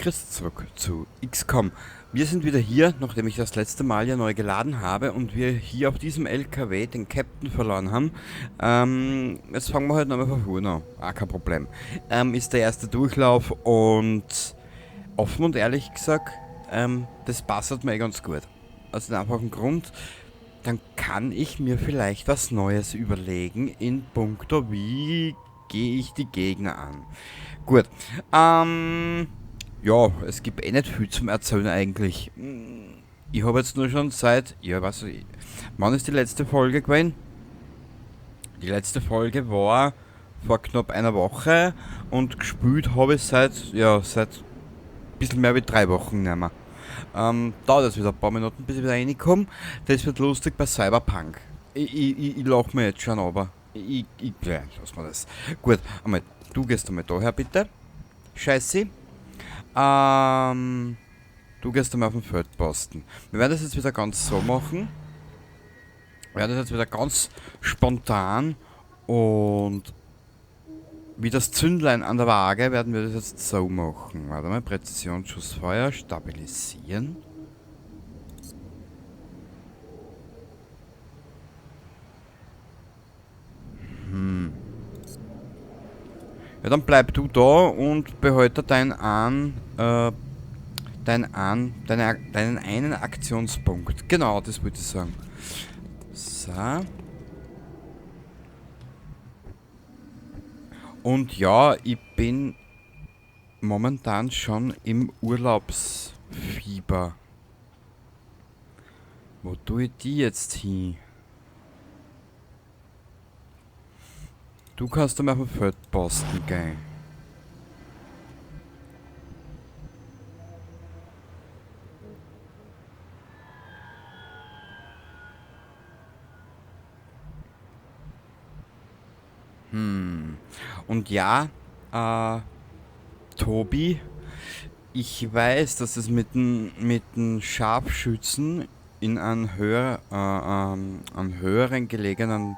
Chris zurück zu XCOM. Wir sind wieder hier, nachdem ich das letzte Mal ja neu geladen habe und wir hier auf diesem LKW den Captain verloren haben. Jetzt fangen wir halt nochmal von vorne an. Kein Problem. Ist der erste Durchlauf und offen und ehrlich gesagt, das passt mir ganz gut. Aus dem einfachen Grund, dann kann ich mir vielleicht was Neues überlegen in puncto, wie gehe ich die Gegner an. Gut, ja, es gibt eh nicht viel zum Erzählen eigentlich. Ich habe jetzt nur schon seit, ja, was, wann ist die letzte Folge gewesen? Die letzte Folge war vor knapp einer Woche und gespielt habe ich seit ein bisschen mehr wie 3 Wochen nicht mehr. Dauert jetzt wieder ein paar Minuten, bis ich wieder reinkomme. Das wird lustig bei Cyberpunk. Ich lache mir jetzt schon, aber ja, lass mal das. Gut, einmal, du gehst einmal daher bitte. Scheiße. Ähm, Du gehst einmal auf den Feldposten. Wir werden das jetzt wieder ganz so machen. Wir werden das jetzt wieder ganz spontan und wie das Zündlein an der Waage werden wir das jetzt so machen. Warte mal, Präzisionsschussfeuer, stabilisieren. Ja, dann bleib du da und behalte deinen einen Aktionspunkt. Genau, das würde ich sagen. So. Und ja, ich bin momentan schon im Urlaubsfieber. Wo tue ich die jetzt hin? Du kannst einmal auf den Feldposten gehen. Und ja, Tobi, ich weiß, dass es mit den Scharfschützen in einem höheren gelegenen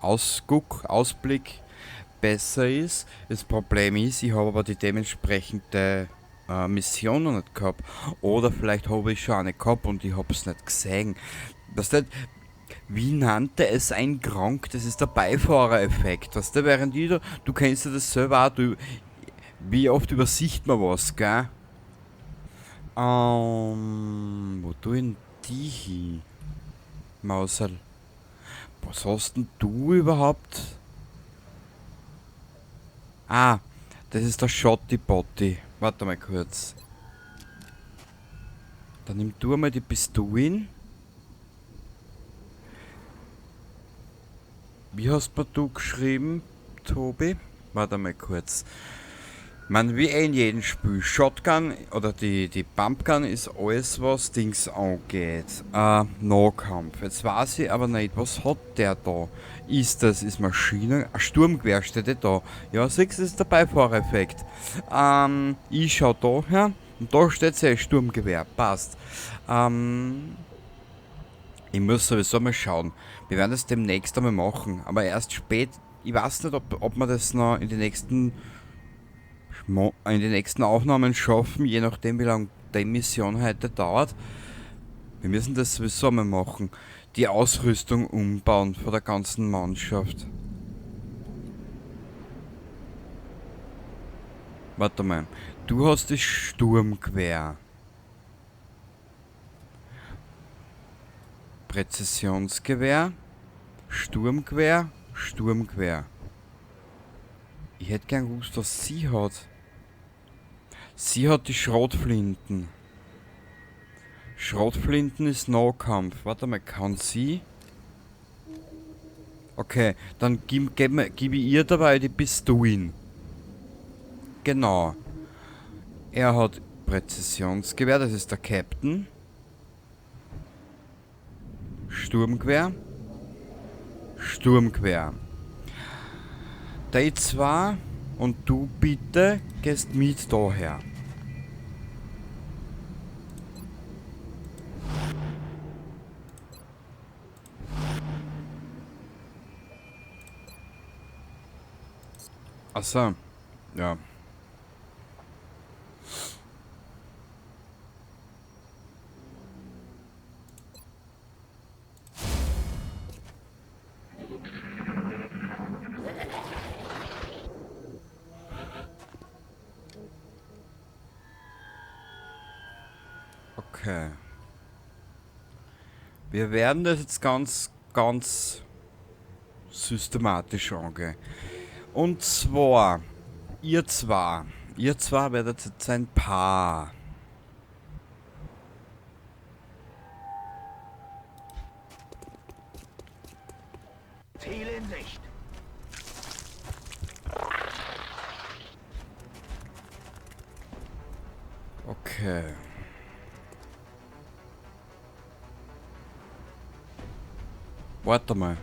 Ausblick besser ist. Das Problem ist, ich habe aber die dementsprechende Mission noch nicht gehabt. Oder vielleicht habe ich schon eine gehabt und ich habe es nicht gesehen. Das nicht, wie nannte es ein Gronk? Das ist der Beifahrereffekt. Was der während jeder, du kennst ja das selber auch, wie oft übersicht man was, gell? Wo tun die hin? Mausel. Was hast denn du überhaupt? Ah, das ist der Schotti Botti. Warte mal kurz. Dann nimm du mal die Pistolen. Wie hast du geschrieben, Tobi? Warte mal kurz. Man, wie in jedem Spiel. Shotgun oder die Pumpgun ist alles, was Dings angeht. Nahkampf. Jetzt weiß ich aber nicht, was hat der da? Ist Maschine. Ein Sturmgewehr steht da. Ja, 6 ist der Beifahrereffekt. Ich schau da her. Und da steht ja Sturmgewehr. Passt. Ich muss sowieso mal schauen. Wir werden das demnächst einmal machen. Aber erst spät. Ich weiß nicht, ob wir das noch in die nächsten Aufnahmen schaffen, je nachdem wie lange die Mission heute dauert. Wir müssen das sowieso mal machen. Die Ausrüstung umbauen von der ganzen Mannschaft. Warte mal. Du hast das Sturmgewehr. Präzisionsgewehr. Sturmgewehr. Sturmgewehr. Ich hätte gern gewusst, was sie hat. Sie hat die Schrotflinten. Schrotflinten ist Nahkampf. Warte mal, kann sie? Okay, dann gib ich ihr dabei die Pistolen. Genau. Er hat Präzisionsgewehr, das ist der Captain. Sturmgewehr. Sturmgewehr. Die zwei und du bitte gehst mit daher. Achso, ja. Okay. Wir werden das jetzt ganz systematisch angehen. Und zwar, ihr zwei werdet jetzt ein Paar. Ziel in Sicht. Okay. Warte mal.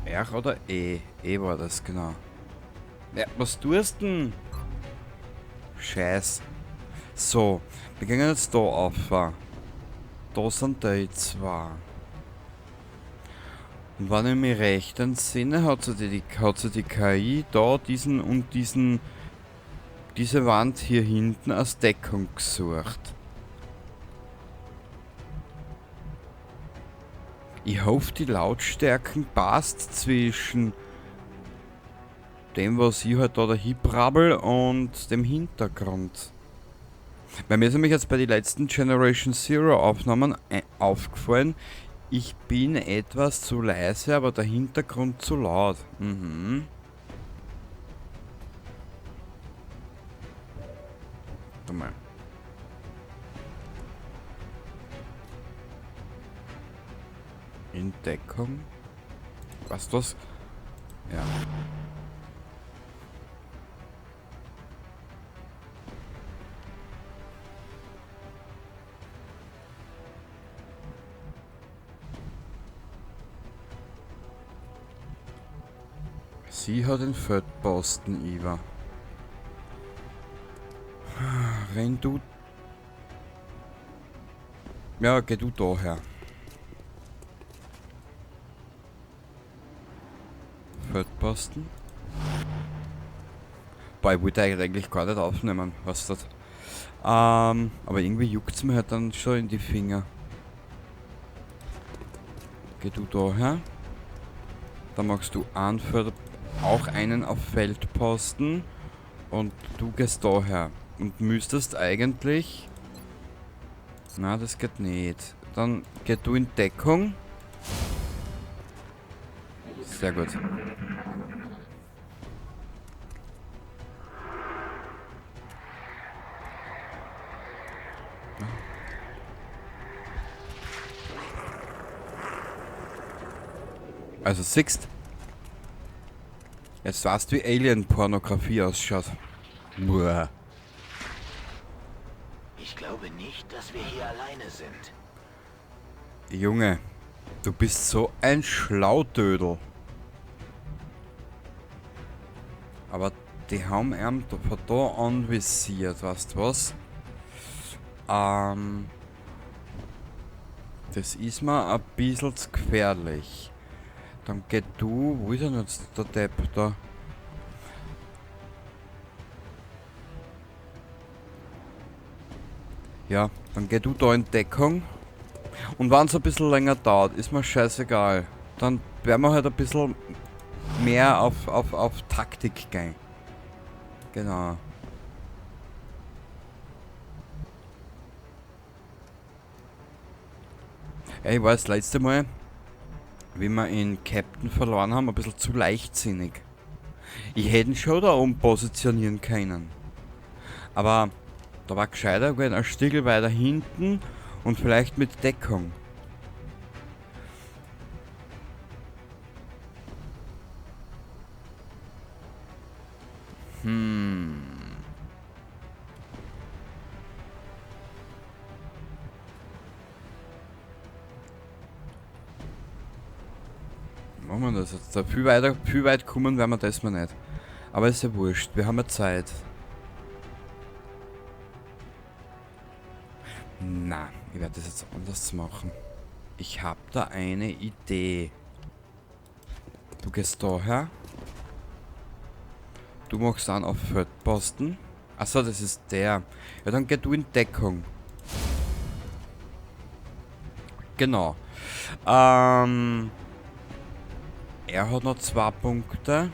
R oder E? E war das, genau. Ja, was tust denn? Scheiß. So, wir gehen jetzt da auf. Da sind die zwei. Und wenn ich mich recht entsinne, hat sie die KI da diese Wand hier hinten als Deckung gesucht. Ich hoffe, die Lautstärken passt zwischen dem, was ich halt da dahin brabbel und dem Hintergrund. Weil mir ist nämlich jetzt bei den letzten Generation Zero Aufnahmen aufgefallen, ich bin etwas zu leise, aber der Hintergrund zu laut. Mhm. Warte mal. In Deckung? Was das? Ja. Sie hat den Feldposten, Iva. Renn du. Ja, geh du daher. Feldposten. Boah, ich wollte eigentlich gar nicht aufnehmen, was das. Aber irgendwie juckt es mir halt dann schon in die Finger. Geh du daher. Dann machst du auch einen auf Feldposten. Und du gehst daher. Und müsstest eigentlich... Na, das geht nicht. Dann geh du in Deckung. Sehr gut. Also siehst, jetzt weißt du, wie Alien-Pornografie ausschaut. Buah. Ich glaube nicht, dass wir hier alleine sind. Junge, du bist so ein Schlautödel. Aber die haben ihn von da anvisiert, weißt du was? Das ist mir ein bisschen zu gefährlich. Dann geh du, wo ist denn jetzt der Depp da? Ja, dann geh du da in Deckung. Und wenn es ein bisschen länger dauert, ist mir scheißegal. Dann werden wir halt ein bisschen mehr auf Taktik gehen. Genau. Ey, ich war das letzte Mal, wie wir in Captain verloren haben, ein bisschen zu leichtsinnig. Ich hätte ihn schon da oben positionieren können. Aber da war gescheiter gewesen, ein Stück weiter hinten und vielleicht mit Deckung. Machen wir das jetzt? Da viel weit kommen werden wir das mal nicht. Aber ist ja wurscht, wir haben ja Zeit. Na, ich werde das jetzt anders machen. Ich habe da eine Idee. Du gehst daher. Du machst dann auf Feldposten. Achso, das ist der. Ja, dann geh du in Deckung. Genau. Er hat noch 2 Punkte.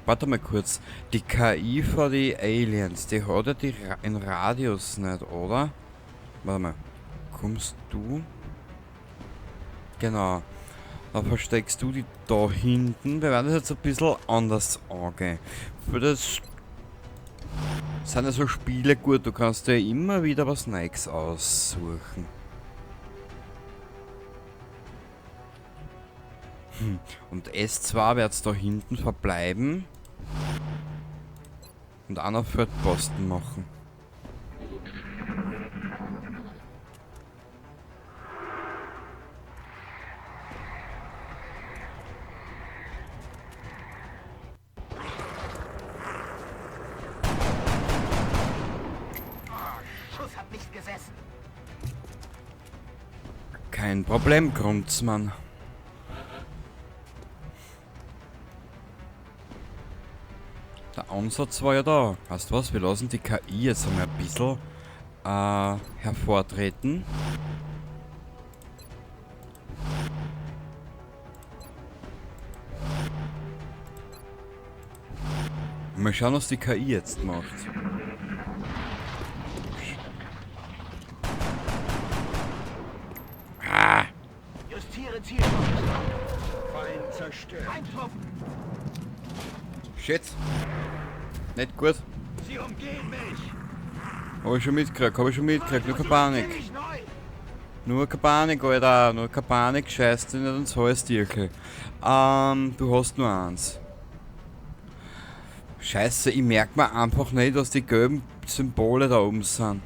Warte mal kurz. Die KI für die Aliens, die hat ja den Radius nicht, oder? Warte mal. Kommst du? Genau. Da versteckst du die da hinten. Wir werden das jetzt ein bisschen anders angehen. Für das sind ja so Spiele gut. Du kannst dir immer wieder was Neues aussuchen. Und S2 wird da hinten verbleiben. Und einer Feldposten machen. Schuss hat nicht gesessen. Kein Problem, Grundsmann. Der Ansatz war ja da. Weißt du was? Wir lassen die KI jetzt einmal ein bisschen hervortreten. Mal schauen, was die KI jetzt macht. Ah, Justiere Ziel. Feind zerstört. Feindtruppen. shit. Nicht gut. Sie umgehen mich. Hab ich schon mitgekriegt, Nur keine Panik. Ziemlich neu. Nur keine Panik, Alter. Nur keine Panik. Scheiß dir nicht ins Halstirkel. Du hast nur eins. Scheiße, ich merke mir einfach nicht, dass die gelben Symbole da oben sind.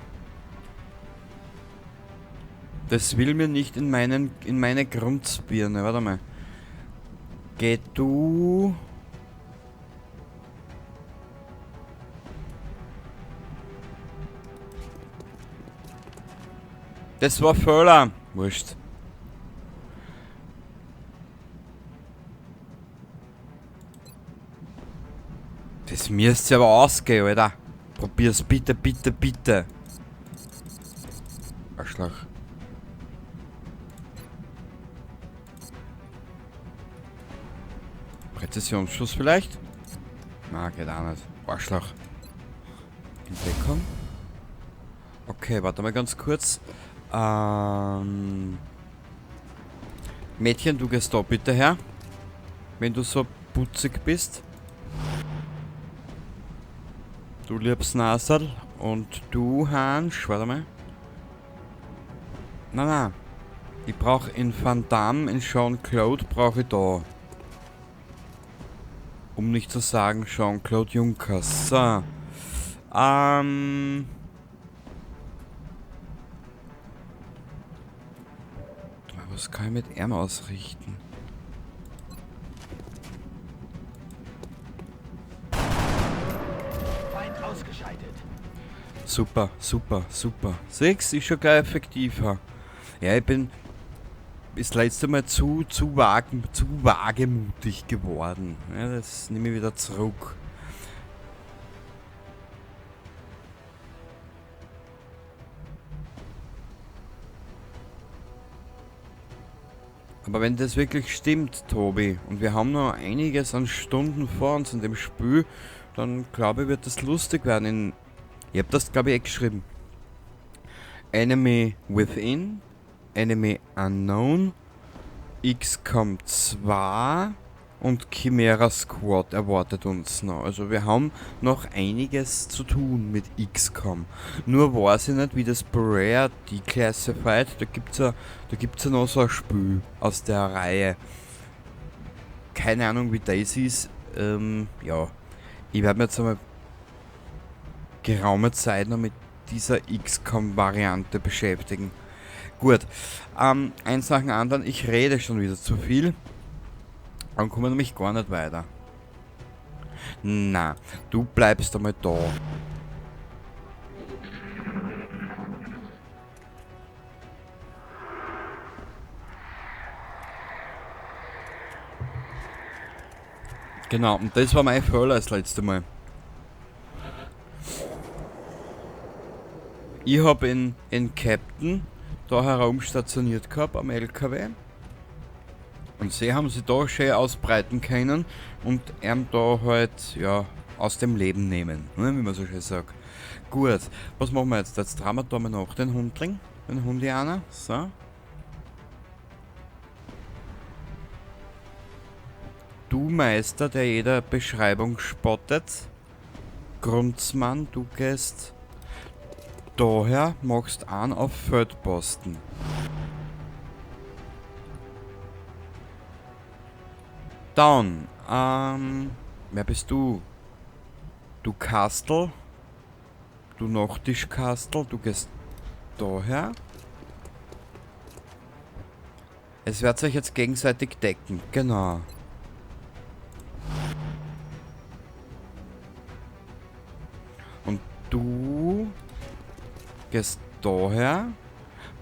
Das will mir nicht in meine Grundbirne. Warte mal. Geh du. Das war Fehler. Wurscht. Das müsst ihr aber ausgehen, Alter. Probier's bitte, bitte, bitte. Arschloch. Präzisionsschuss vielleicht? Na, geht auch nicht. Arschloch. In Deckung. Okay, warte mal ganz kurz. Mädchen, du gehst da bitte her. Wenn du so putzig bist. Du liebst Nasal. Und du, Hansch, warte mal. Nein. Ich brauche in Van Damme, in Jean-Claude brauche ich da. Um nicht zu sagen Jean-Claude Juncker. So. Was kann ich mit ihm ausrichten? Feind ausgeschaltet. Super. 6 ist schon gleich effektiver. Ja, ich bin das letzte Mal zu wagemutig geworden. Ja, das nehme ich wieder zurück. Aber wenn das wirklich stimmt, Tobi, und wir haben noch einiges an Stunden vor uns in dem Spiel, dann glaube ich, wird das lustig werden. Ich habe das, glaube ich, geschrieben. Enemy Within, Enemy Unknown, XCOM 2 und Chimera Squad erwartet uns noch. Also wir haben noch einiges zu tun mit XCOM. Nur weiß ich nicht, wie das Berea Declassified, da gibt's ja noch so ein Spiel aus der Reihe. Keine Ahnung, wie das ist. Ja, ich werde mir jetzt einmal geraume Zeit noch mit dieser XCOM-Variante beschäftigen. Gut, eins nach dem anderen, ich rede schon wieder zu viel. Dann kommen wir nämlich gar nicht weiter. Na, du bleibst einmal da. Genau, und das war mein Fehler das letzte Mal. Ich habe in Captain da herumstationiert gehabt am LKW. Und sie haben sich da schön ausbreiten können und ihm da halt, ja, aus dem Leben nehmen, ne, wie man so schön sagt. Gut, was machen wir jetzt? Jetzt drehen wir da mal nach den Hundling, den Hundianer. So. Du Meister, der jeder Beschreibung spottet. Grundsmann, du gehst daher, machst an auf Feldposten. Dann, wer bist du? Du Kastel. Du Nachtischkastel, du gehst daher. Es wird sich jetzt gegenseitig decken, genau. Und du gehst daher.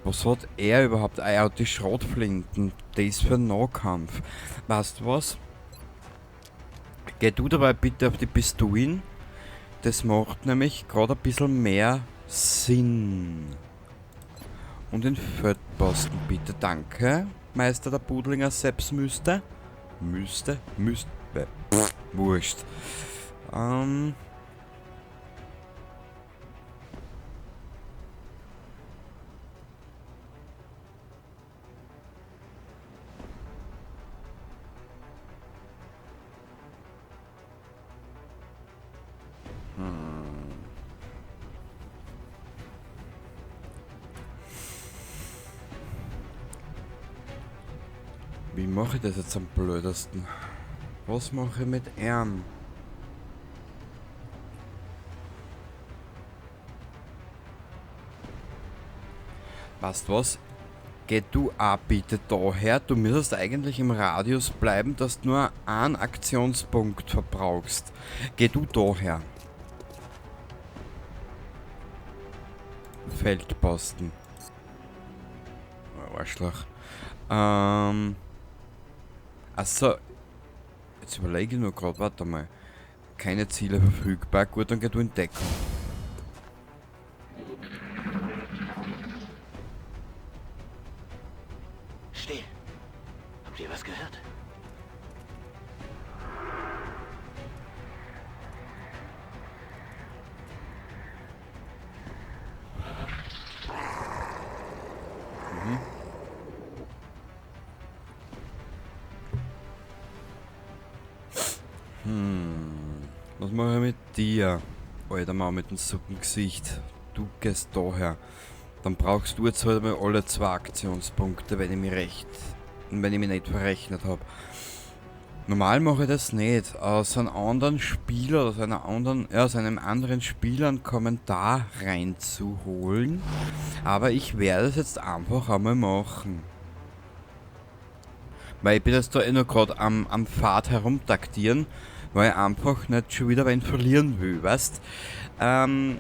Was hat er überhaupt? Ah, er hat die Schrotflinten. Der ist für Nahkampf. Weißt du was? Geh du dabei bitte auf die Pistolen. Das macht nämlich gerade ein bisschen mehr Sinn. Und den Feldposten bitte, danke. Meister der Budlinger selbst müsste. Müsste? Wurscht. Wie mache ich das jetzt am blödesten? Was mache ich mit ihm? Weißt was? Geh du auch bitte daher. Du müsstest eigentlich im Radius bleiben, dass du nur einen Aktionspunkt verbrauchst. Geh du daher. Feldposten. Oh, Arschloch. Achso. Jetzt überlege ich nur gerade, warte mal. Keine Ziele verfügbar. Gut, dann geh du in Deckung. Still. Habt ihr was gehört? Was mache ich mit dir? Alter Mann mit dem Suppengesicht. Du gehst daher. Dann brauchst du jetzt halt mal alle 2 Aktionspunkte, wenn ich mich nicht verrechnet habe. Normal mache ich das nicht. Aus einem anderen Spieler, aus einem anderen Spieler einen Kommentar reinzuholen. Aber ich werde es jetzt einfach einmal machen. Weil ich bin jetzt da nur gerade am Pfad herumtaktieren, weil ich einfach nicht schon wieder wen verlieren will, weißt?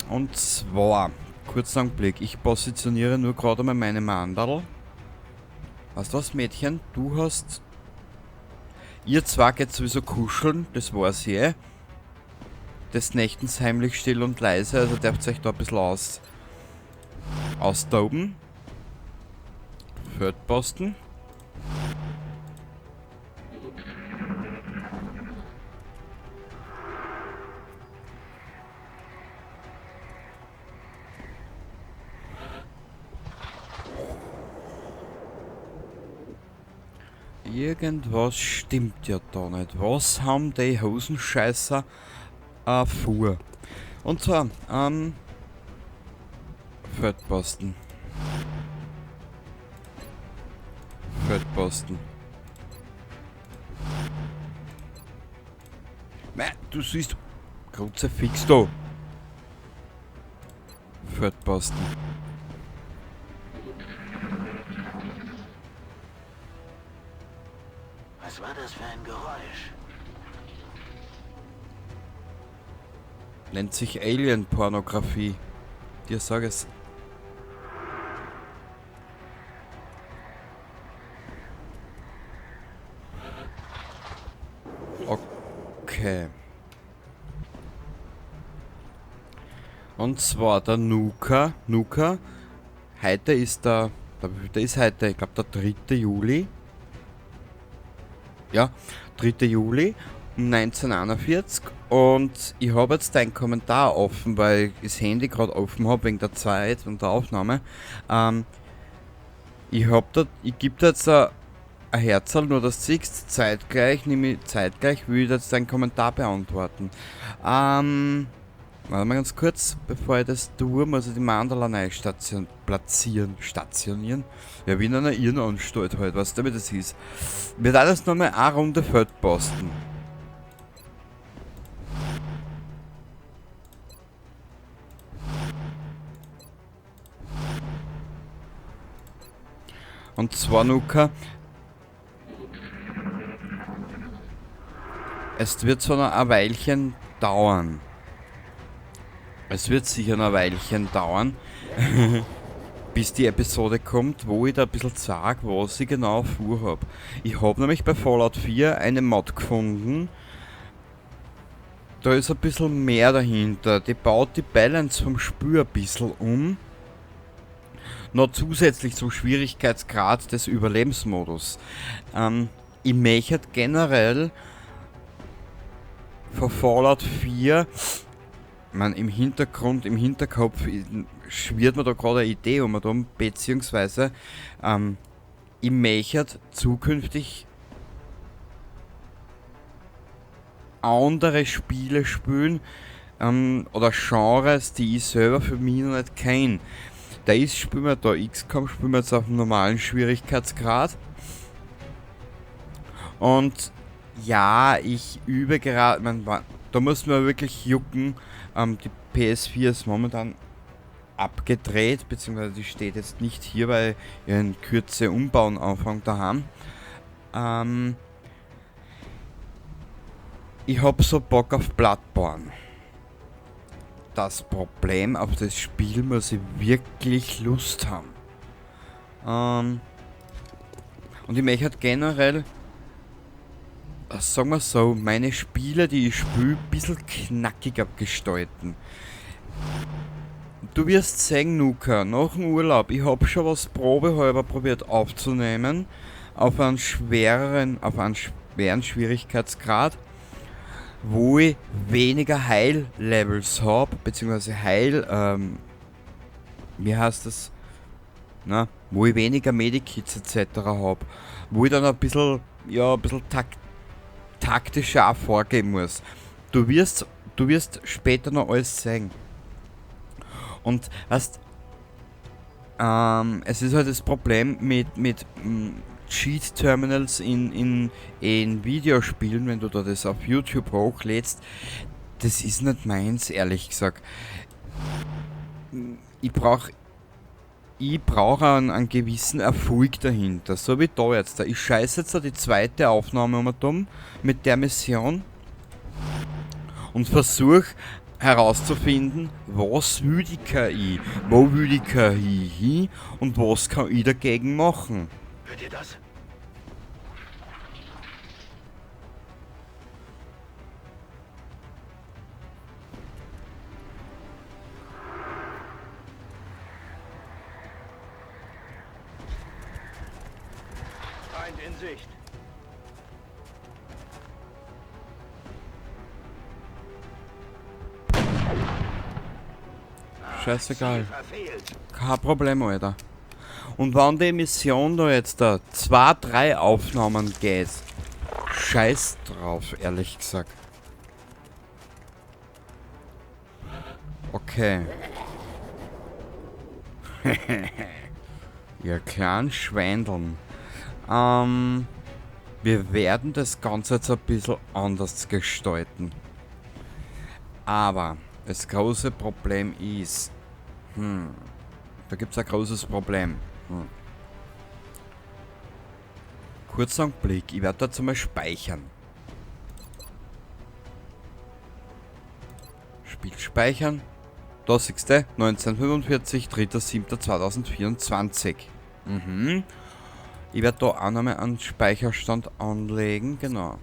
Und zwar, kurzen Augenblick, ich positioniere nur gerade mal meine Mandel. Weißt du was, Mädchen? Du hast... Ihr zwei geht sowieso kuscheln, das war's eh. Des Nächtens heimlich still und leise, also dürft ihr euch da ein bisschen austoben. Feldposten. Irgendwas stimmt ja da nicht. Was haben die Hosenscheißer vor? Und zwar, Feldposten. Feldposten. Mei, du siehst, Kreuze fix da. Feldposten. Was war das für ein Geräusch? Nennt sich Alien-Pornografie. Dir sag es. Okay. Und zwar der Nuka. Heute ist der ist heute, ich glaube, der 3. Juli. Ja, 3. Juli. um 1941 und ich habe jetzt deinen Kommentar offen, weil ich das Handy gerade offen habe wegen der Zeit und der Aufnahme. Ich gebe dir jetzt ein Herzl, nur das siehst, zeitgleich will ich jetzt deinen Kommentar beantworten. Warte mal ganz kurz, bevor ich das tue, muss ich die Mandala neu stationieren. Ja, wie in einer Irrenanstalt halt, weißt du, wie das hieß. Wird alles nochmal eine Runde Feldposten. Und zwar, Nuka, es wird so noch ein Weilchen dauern. Es wird sicher noch ein Weilchen dauern, bis die Episode kommt, wo ich da ein bisschen sage, was ich genau vorhab. Ich habe nämlich bei Fallout 4 eine Mod gefunden. Da ist ein bisschen mehr dahinter. Die baut die Balance vom Spiel ein bisschen um. Noch zusätzlich zum Schwierigkeitsgrad des Überlebensmodus. Ich möchte generell von Fallout 4, im Hinterkopf schwirrt mir da gerade eine Idee um, beziehungsweise ich möchte zukünftig andere Spiele spielen oder Genres, die ich selber für mich noch nicht kenne. Spielen wir da XCOM, spielen wir jetzt auf dem normalen Schwierigkeitsgrad. Und ja, ich übe gerade, da muss man wirklich jucken. Die PS4 ist momentan abgedreht, beziehungsweise die steht jetzt nicht hier, weil ich in Kürze umbauen anfangen daheim. Ich hab so Bock auf Bloodborne. Das Problem, auf das Spiel muss ich wirklich Lust haben. Und ich möchte halt generell, sagen wir so, meine Spiele, die ich spiele, ein bisschen knackiger gestalten. Du wirst sehen, Nuka, nach dem Urlaub, ich hab schon was probehalber probiert aufzunehmen, auf einen schweren Schwierigkeitsgrad, wo ich weniger Heil-Levels habe, beziehungsweise wie heißt das? Wo ich weniger Medikits etc. habe, wo ich dann ein bisschen taktischer auch vorgehen muss. Du wirst später noch alles sehen. Und weißt, es ist halt das Problem mit Cheat-Terminals in Videospielen, wenn du da das auf YouTube hochlädst. Das ist nicht meins, ehrlich gesagt. Ich brauche einen gewissen Erfolg dahinter. So wie da jetzt. Ich scheiße jetzt die zweite Aufnahme mit der Mission und versuche herauszufinden, was will die KI, wo will die KI hin und was kann ich dagegen machen. Hört ihr das? Feind in Sicht. Scheißegal. Verfehlt. Kein Problem, Alter. Und wenn die Mission da jetzt 2-3 Aufnahmen geht, scheiß drauf, ehrlich gesagt. Okay. Ihr kleinen Schweindeln. Wir werden das Ganze jetzt ein bisschen anders gestalten. Aber das große Problem ist, da gibt es ein großes Problem. Kurzer Blick, ich werde dazu mal speichern. Spiel speichern. Da siehst du, 1945, 3.7.2024. Ich werde da auch nochmal einen Speicherstand anlegen, genau.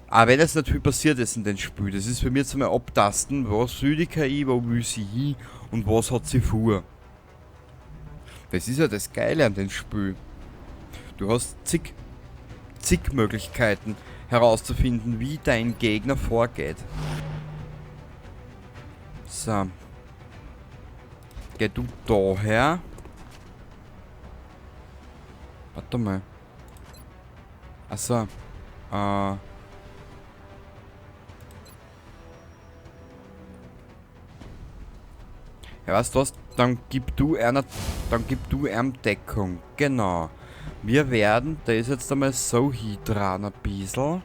Aber wenn jetzt nicht viel passiert ist in dem Spiel, das ist für mich jetzt einmal abtasten, was will die KI, wo will sie hin und was hat sie vor. Das ist ja das Geile an dem Spiel. Du hast zig Möglichkeiten, herauszufinden, wie dein Gegner vorgeht. So. Geh du daher. Warte mal. Achso. Ja, weißt du was? Dann gib du ihm Deckung. Genau. Wir werden, der ist jetzt einmal so hier dran ein bisschen.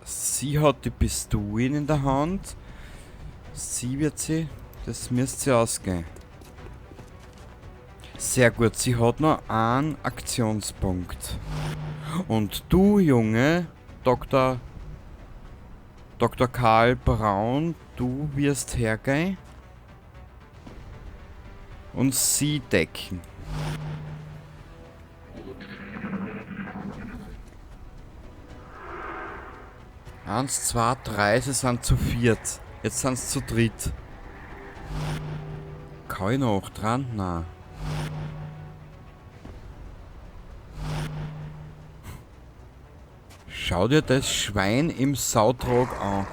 Sie hat die Pistolen in der Hand. Sie wird sie. Das müsste sie ausgehen. Sehr gut, sie hat noch einen Aktionspunkt. Und du, Junge, Dr. Karl Braun, du wirst hergehen und sie decken. Eins, zwei, drei, sie sind zu viert. Jetzt sind sie zu dritt. Kann ich noch dran? Nein. Schau dir das Schwein im Sautrog an.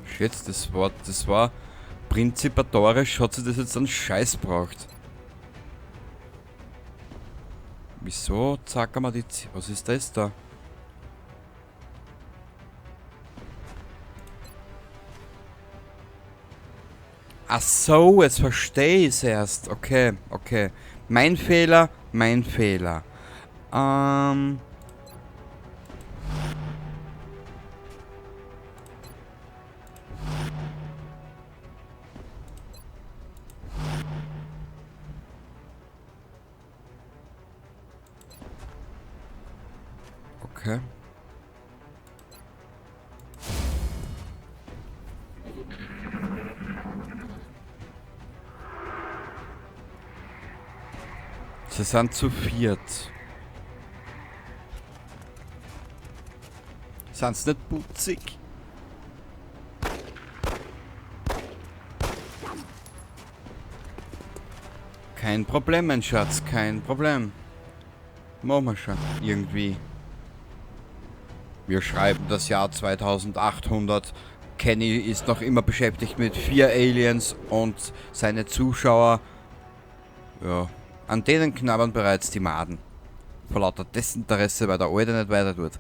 Schätz, das war prinzipatorisch, hat sie das jetzt einen Scheiß braucht. Wieso zacken wir die was ist das da? Ach so, jetzt verstehe ich es erst. Okay, okay. Mein Fehler, mein Fehler. Okay. Sie sind zu viert. Sind's nicht putzig? Kein Problem, mein Schatz, kein Problem. Machen wir schon, irgendwie. Wir schreiben das Jahr 2800. Kenny ist noch immer beschäftigt mit 4 Aliens und seine Zuschauer, ja, an denen knabbern bereits die Maden. Vor lauter Desinteresse, weil der Alte nicht weiter tut.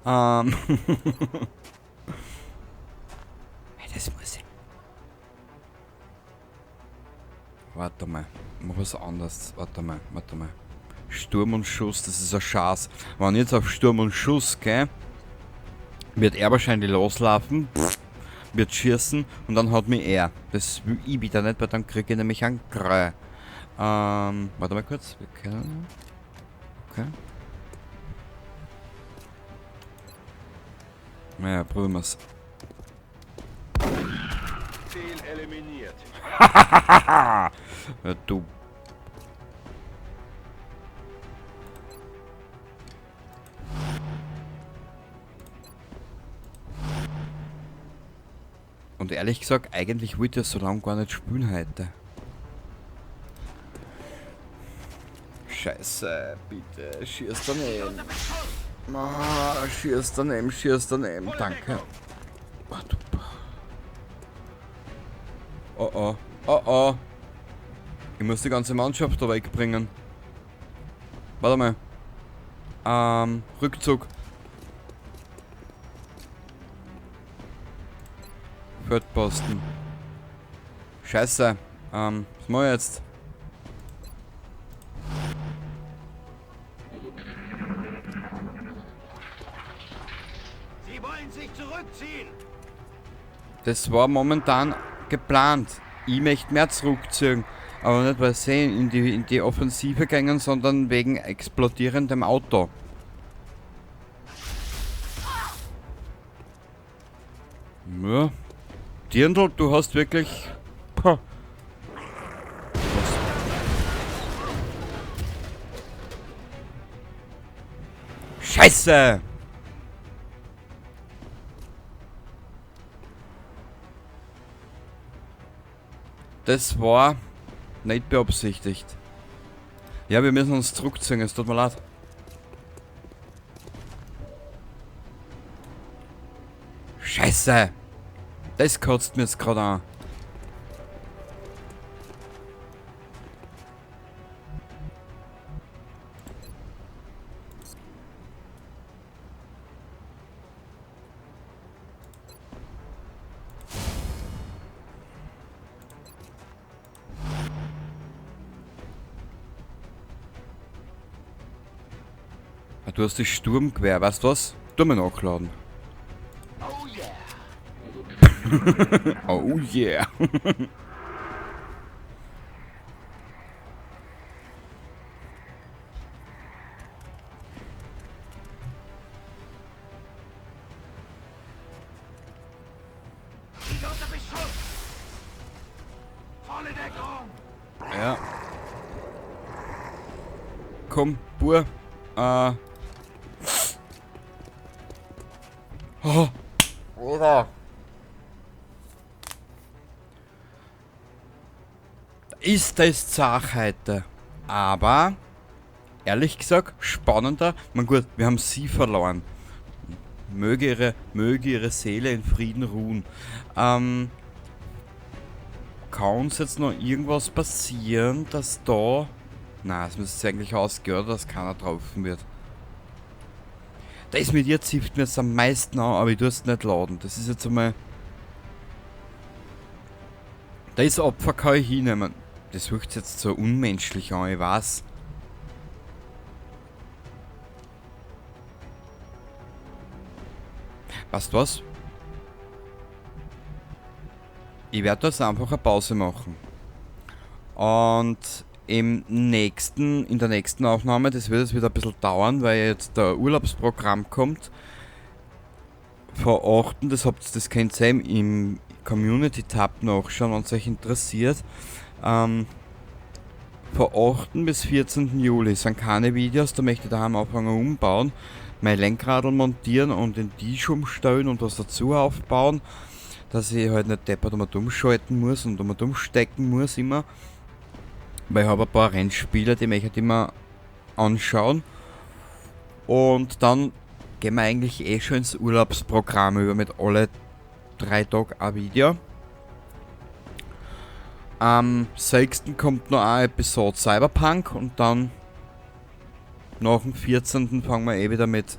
Das muss ich. Warte mal, mach was anderes. Warte mal. Sturm und Schuss, das ist ein Schatz. Wenn ich jetzt auf Sturm und Schuss gehe, wird er wahrscheinlich loslaufen, wird schießen und dann hat mich er. Das will ich wieder nicht, weil dann kriege ich nämlich einen Kreu. Warte mal kurz. Wir können. Okay. Naja, probieren wir's. Ziel eliminiert. Ja, du. Und ehrlich gesagt, eigentlich wollte ich so lange gar nicht spielen heute. Scheiße, bitte, schieß daneben. Schieß daneben, danke. Oh oh. Ich muss die ganze Mannschaft da wegbringen. Warte mal. Rückzug. Feldposten. Scheiße. Was mach ich jetzt? Sie wollen sich zurückziehen. Das war momentan geplant. Ich möchte mehr zurückziehen. Aber nicht, weil sie in die Offensive gingen, sondern wegen explodierendem Auto. Ja. Dirndl, du hast wirklich... Puh. Scheiße! Das war nicht beabsichtigt. Ja, wir müssen uns zurückziehen, es tut mir leid. Scheiße! Das kotzt mir jetzt gerade an. Du hast das Sturmgewehr, weißt du was? Tu mir nachladen. Oh yeah. Oh yeah. Wieder unter Beschuss. Volle Deckung. Ja. Komm, Bur. Oh. Oder. Ist das zart heute. Aber, ehrlich gesagt, spannender. Man gut, wir haben sie verloren. Möge ihre Seele in Frieden ruhen. Kann uns jetzt noch irgendwas passieren, dass da... Na, es müsste eigentlich ausgehen, oder? Dass keiner draufen wird. Das mit ihr zieht mir jetzt am meisten an, aber ich tue es nicht laden. Das ist jetzt einmal... Das Opfer kann ich hinnehmen. Das hört sich jetzt so unmenschlich an, ich weiß. Weißt du was? Ich werde jetzt einfach eine Pause machen. Und in der nächsten Aufnahme, das wird jetzt wieder ein bisschen dauern, weil jetzt der Urlaubsprogramm kommt. Verachten, das könnt ihr im Community-Tab nachschauen, wenn es euch interessiert. Von 8. bis 14. Juli sind keine Videos, da möchte ich daheim anfangen umbauen, mein Lenkradl montieren und den Tisch umstellen und was dazu aufbauen, dass ich halt nicht deppert und umschalten muss und umstecken muss immer. Weil ich habe ein paar Rennspiele, die möchte ich immer anschauen. Und dann gehen wir eigentlich eh schon ins Urlaubsprogramm über mit alle 3 Tagen ein Video. Am 6. kommt noch eine Episode Cyberpunk und dann nach dem 14. fangen wir eh wieder mit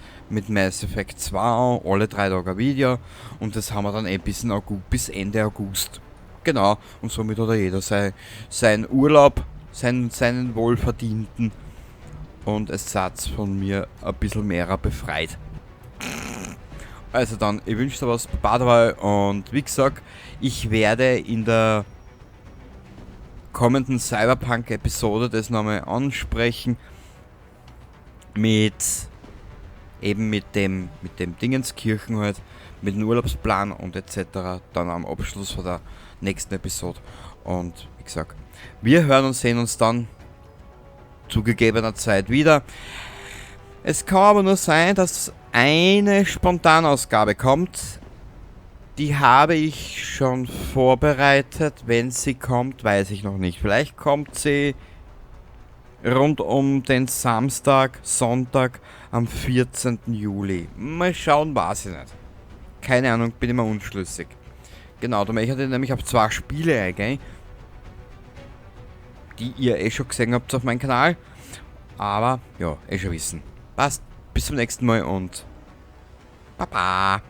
Mass Effect 2 an, alle 3 Tage ein Video und das haben wir dann eh bis Ende August. Genau, und somit hat jeder sein Urlaub, seinen wohlverdienten und es seid von mir ein bisschen mehr befreit. Also dann, ich wünsche dir was, Baba dabei und wie gesagt, ich werde in der kommenden Cyberpunk-Episode das nochmal ansprechen mit dem Dingenskirchen halt, mit dem Urlaubsplan und etc. dann am Abschluss von der nächsten Episode. Und wie gesagt, wir hören und sehen uns dann zu gegebener Zeit wieder. Es kann aber nur sein, dass eine Spontanausgabe kommt. Die habe ich schon vorbereitet. Wenn sie kommt, weiß ich noch nicht. Vielleicht kommt sie rund um den Samstag, Sonntag am 14. Juli. Mal schauen, weiß ich nicht. Keine Ahnung, bin immer unschlüssig. Genau, da möchte ich nämlich auf 2 Spiele eingehen, die ihr eh schon gesehen habt auf meinem Kanal. Aber, ja, eh schon wissen. Passt, bis zum nächsten Mal und Baba.